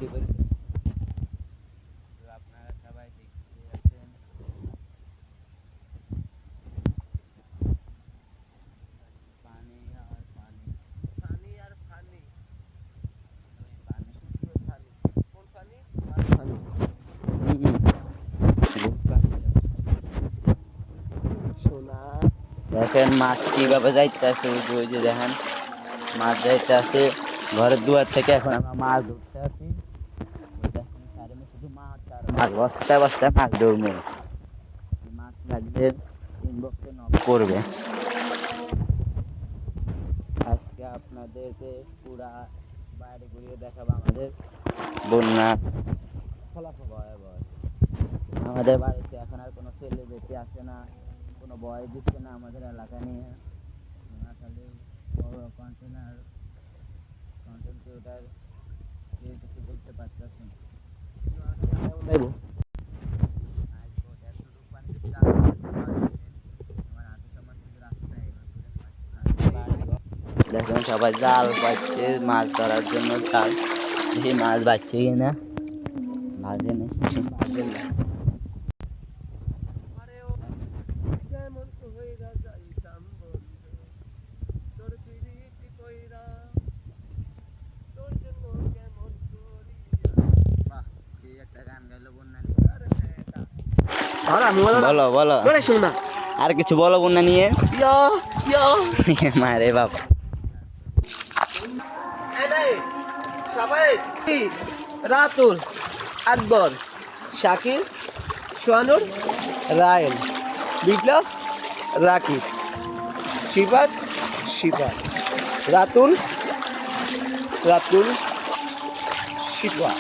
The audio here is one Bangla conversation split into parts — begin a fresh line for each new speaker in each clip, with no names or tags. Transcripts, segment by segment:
ভিডিও করি তো আপনারা সবাই দেখতে আছেন। পানি আর পানি,
পানি আর পানি,
দুই পানি।
শুধু পানি। কোন পানি? পানি। সোনা
দেখেন মাছ কিভাবে যাইতে আছে, ওই যে দেখেন মাছ যাইতে আছে ঘরের দুয়ার থেকে। এখন আমরা মাছ ধরতে আছি। ওই দেখেন সাইডে শুধু মাছ আর মাছ, বস্তায় বস্তায় মাছ ধরবো। মাছ লাগবে ইনবক্সে নক করবে। আজকে আপনাদেরকে পুরা বাইরে ঘুরিয়ে দেখাবো আমাদের বন্যা ফলাফল ভয়াবহ। আমাদের বাড়িতে এখন আর কোনো সেলিব্রিটি আসে না, কোনো ভয় দিচ্ছে না আমাদের এলাকা নিয়ে। আসলে বড় কন্টেন্ট ক্রিয়েটার কেউ কিছু বলতে পারতেছে না। দেখুন সবাই জাল পাচ্ছে মাছ ধরার জন্য। জাল দেখি মাছ বাচ্ছে কিনা, ভাজে না ভাজে না।
আরে ও কেমন কইরা যাইতাম বন্ধু, তোর পিরিতি কইরা, তোর জন্য কেমন করিয়া।
বাহ, সেই একটা গান গাইলো বন্যা
আরে হ্যাঁ
বলো বলো,
শোনা
আর কিছু বলো বন্যা নিয়ে।
ইয়া ইয়া
মারে বাবা।
সবাই রাতুল, আকবর, শাকিল, সোহানুর, রায়েল, বিপ্লব, রাকিব, শিবাত, শিবাত, রাতুল, রাতুল, শিবা।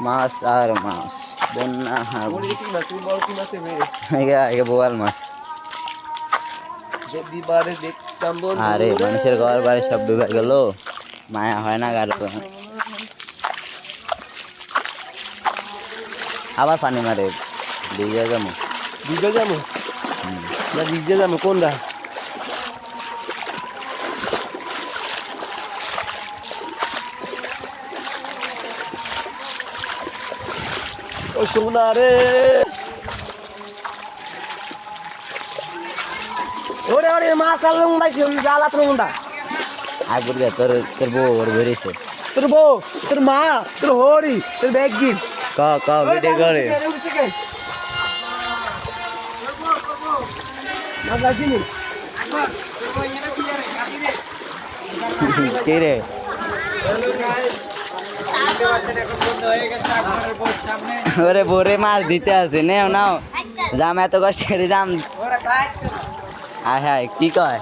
মাছ আর মাছ, বন্যা আর বোয়াল মাছ।
যদি বারে দেখতাম
আরে মানুষের ঘর বাড়ি সব ডুবে গেল, মায়া হয় না গাড়ো। আবার পানি মারে, ভিজে যাবো।
ভিজে যাবো না, ভিজে যাবো কোনটা? ও সোনা রে, ওরে ওরে মাছ আর লঙ্গা জ্বালা তোর লঙ্গা।
আগুর গে তোর তোর বউ ওর বেরিয়েছে।
তোর বউ, তোর মা, তোর হরি, তোর ব্যাগ গির
ক ক ভিডিও করে কে রে? ওরে বোরে মাছ দিতে আছে, নেও নাও জাম, এত কষ্ট করে জাম। হ্যাঁ হ্যাঁ, কি কয়?